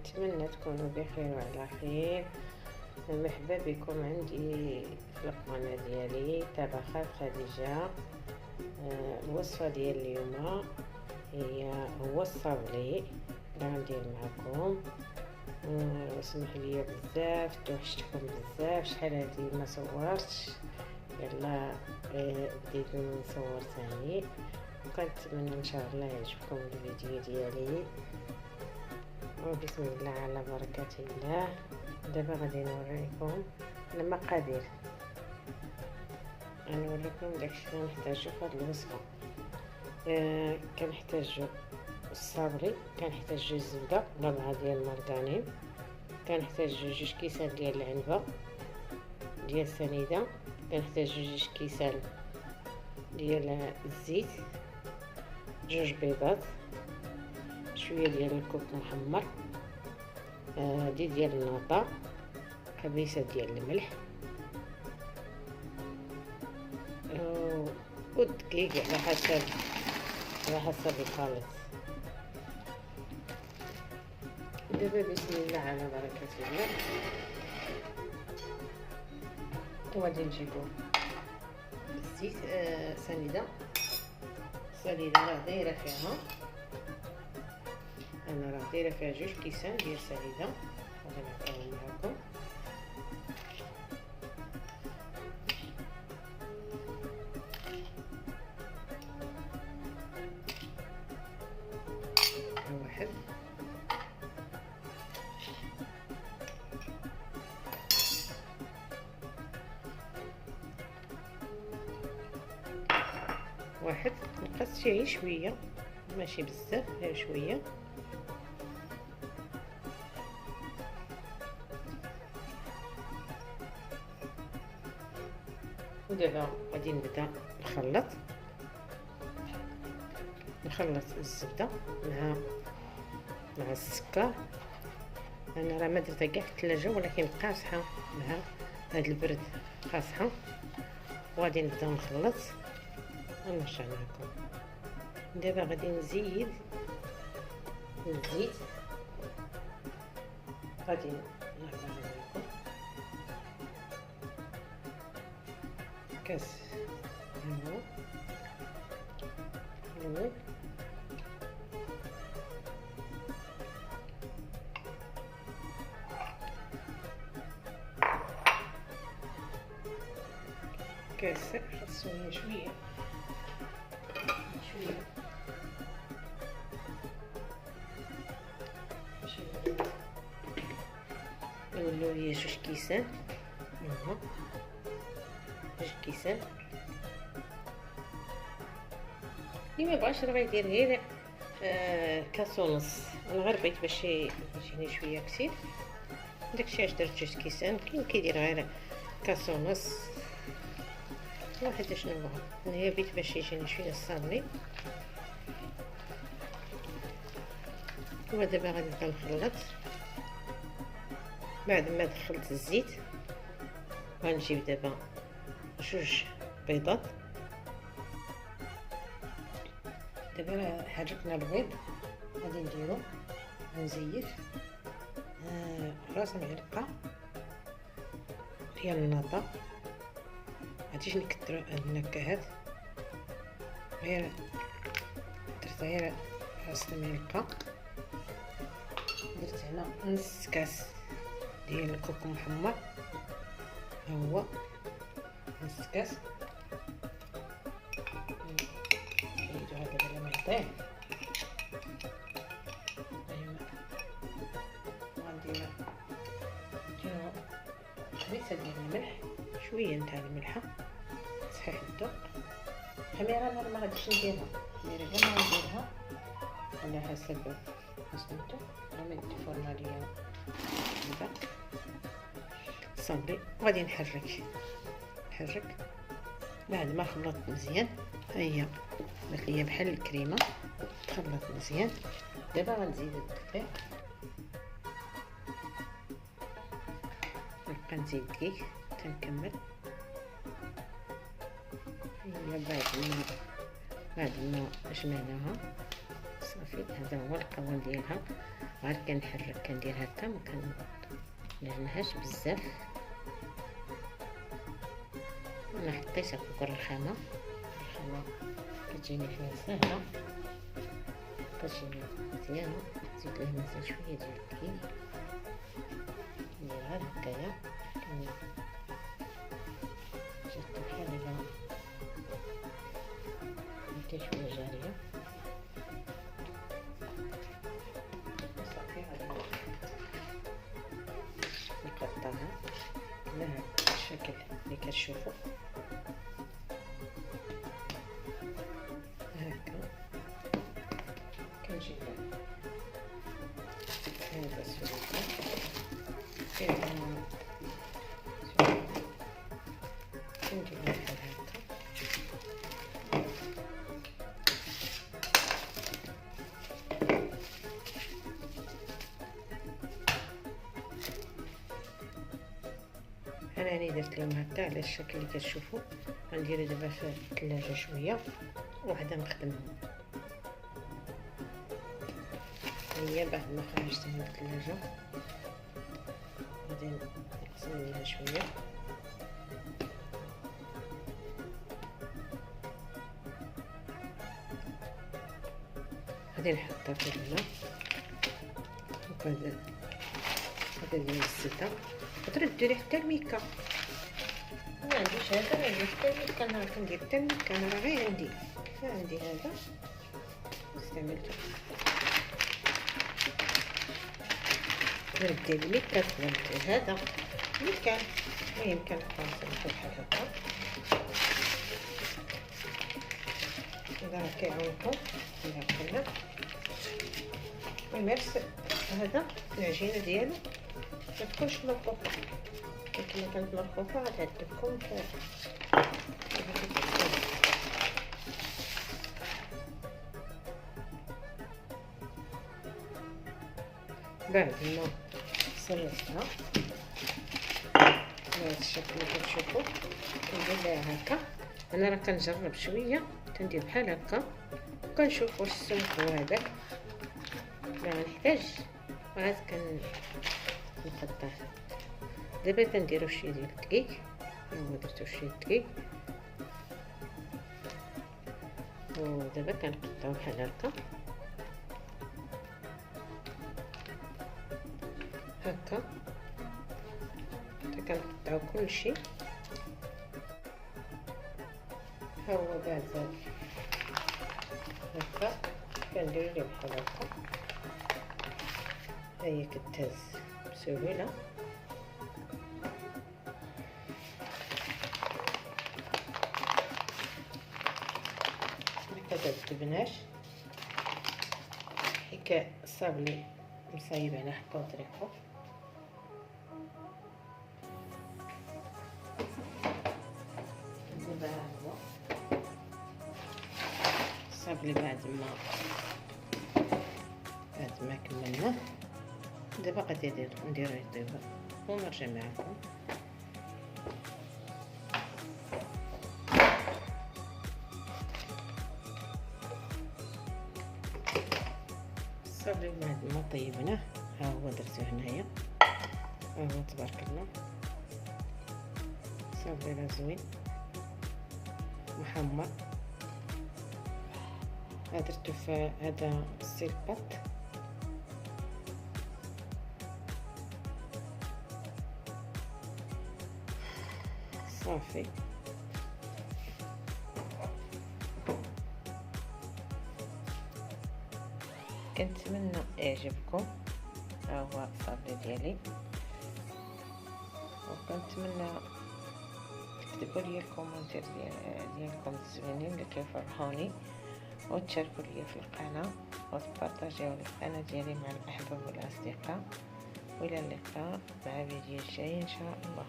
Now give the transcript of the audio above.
نتمنى تكونوا بخير وعلى خير. مرحبا بكم عندي في القناة ديالي طبخات خديجة. الوصفة ديال اليوم هو الصابلي اللي غندير معكم. اسمح لي بزاف، توحشتكم بزاف، شحال هادي ما صورتش، يلا بديت نصور ثاني. كنتمنى ان شاء الله يعجبكم الفيديو ديالي، وبسم الله على بركة الله. دابا غادي نوريكم المقادير، غنوريكم داكشي اللي نحتاجو في هاد الوصفه. كنحتاجو الصابري، كنحتاجو الزبده 4 ديال المارغرين، كنحتاجو 2 كيسان ديال العنبه ديال السنيده، كنحتاجو 2 كيسان ديال الزيت، 2 بيضات، شويه ديال الكوك محمر، ديال الناطا، خبيثه ديال الملح، والدقيق على حسب الخليط. دابا بسم الله على بركة الله، وغادي نجيبو الزيت. سنيده راه دايره فيها، انا راه دايره فيها 2 كيسان ديال السنيده، غادي نعطيهم معكم. واحد نقص فيه شويه، ماشي بزاف، غير شويه. ودابا غادي نبدا نخلط الزبده مع السكر. انا راه ما درتها كاع في الثلاجه، ولكن قاصحه مع هذا البرد، قاصحه. وغادي نبدا نخلط ونرجع معكم. دابا غادي نزيد الزيت، غادي نعطيها معكم كاس هو كاس، خاصو شويه نولو ليا 2 كيسان، 2 كيسان. اللي ما بغاش راه غيدير غير كاس ونص. انا غير بغيت باش يجيني شويه كثير، داكشي علاش درت 2 كيسان. كاين كيدير غير كاس ونص، واحد شنو بغا. انا بغيت باش يجيني شويه الصابري. ودابا غادي نبدا نخلط. بعد ما دخلت الزيت غنجيب دابا 2 بيضات. دابا حركنا البيض، غادي نديرو غنزيد راس معلقه ديال الناطا. مغاديش نكثرو النكهات، غير درت غير راس المعلقه. درت هنا نص كاس ديال الكوك محمر، ها هو نص كاس. نزيدو هذا بلا ما يطيح. وغنديرو خبيثه ديال الملح، شويه نتاع الملحه، صحيح الذوق. الخميره انا ما غاديش نديرها، الخميره كاع ما غنديرها على حسب سميتو. راه ندي فرنا ليا دابا صافي. وغادي نحرك بعد ما خلطت مزيان. ها هي بات ليا بحال الكريمه، تخلط مزيان. دابا غنزيد الدقيق، نبقى نزيد دقيق تنكمل. هي بعد ما جمعناها صافي، هذا هو القوام ديالها. غير كنحرك كندير هكا، ما كنديرلهاش بزاف. انا حطيتها فوق الرخامه كتجيني فيها ساهله، كتجيني مزيانه. نزيد لها مثلا شويه ديال الدقيق، نديرها هكايا، جات بحال هكا حتى شويه جاريه. صافي غادي نقطعها على هذا الشكل اللي كتشوفوا هكا. كنجيب هذا السلوكه كندير بحال هكا. انا راني درت لهم هكا على الشكل اللي كتشوفوا. غنديرو دابا في الثلاجه شويه وعاد نخدمهم. هي بعد ما خرجت من الثلاجه غادي نقسم ليها شويه. غادي نحطها في الماء وكذا ندير الزيت. تقدري ديري حتى الميكا، ما عنديش هذا، ما عنديش حتى الميكا. انا كندير حتى الميكا، انا راه غير عندي كفايه عندي هذا استعملته. ندير الميكا استعملت هذا ميكا، المهم كنحطو بحال هكا. إذا راه كيعاونكم إلا كنا ويمارس هذا العجينة ديالو متكونش مرقوقة، كما كانت مرقوقة غتعذبكم في بعد ما صلصتها بهذا الشكل اللي كتشوفوا. كندير ليها هكا. انا راه كنجرب شويه، كندير بحال هكا وكنشوف واش السمك هو هذاك. لا غنحتاج عاد كنقطع. دابا كنديرو شويه ديال الدقيق، ها درتو شويه الدقيق، ودابا كنقطعو بحال هكا هكا. حتى كنقطعو كلشي. ها هو بعد هكا كندير ليه بحال هكا. ها هي كتهز بسهوله. هكا الدبناش حيت صابلي مصايب على حكا وطريقو. دابا ها هو صابلي بعد ما كملناه. دابا غادي نديرو يطيب ونرجع معكم. الصابلي بعد ما طيبناه ها هو درتو هنايا. ها هو تبارك الله صابلي راه زوين محمر. درتو في هذا السيلباط. صافي كنتمنى يعجبكم. ها هو الصابلي ديالي، وكنتمنى تكتبوا لي الكومنتير ديالكم الزوينين اللي كيفرحوني، وتشاركوا لي في القناه وتبارطاجيو القناه ديالي مع الاحباب والاصدقاء. والى اللقاء مع فيديو جاي ان شاء الله.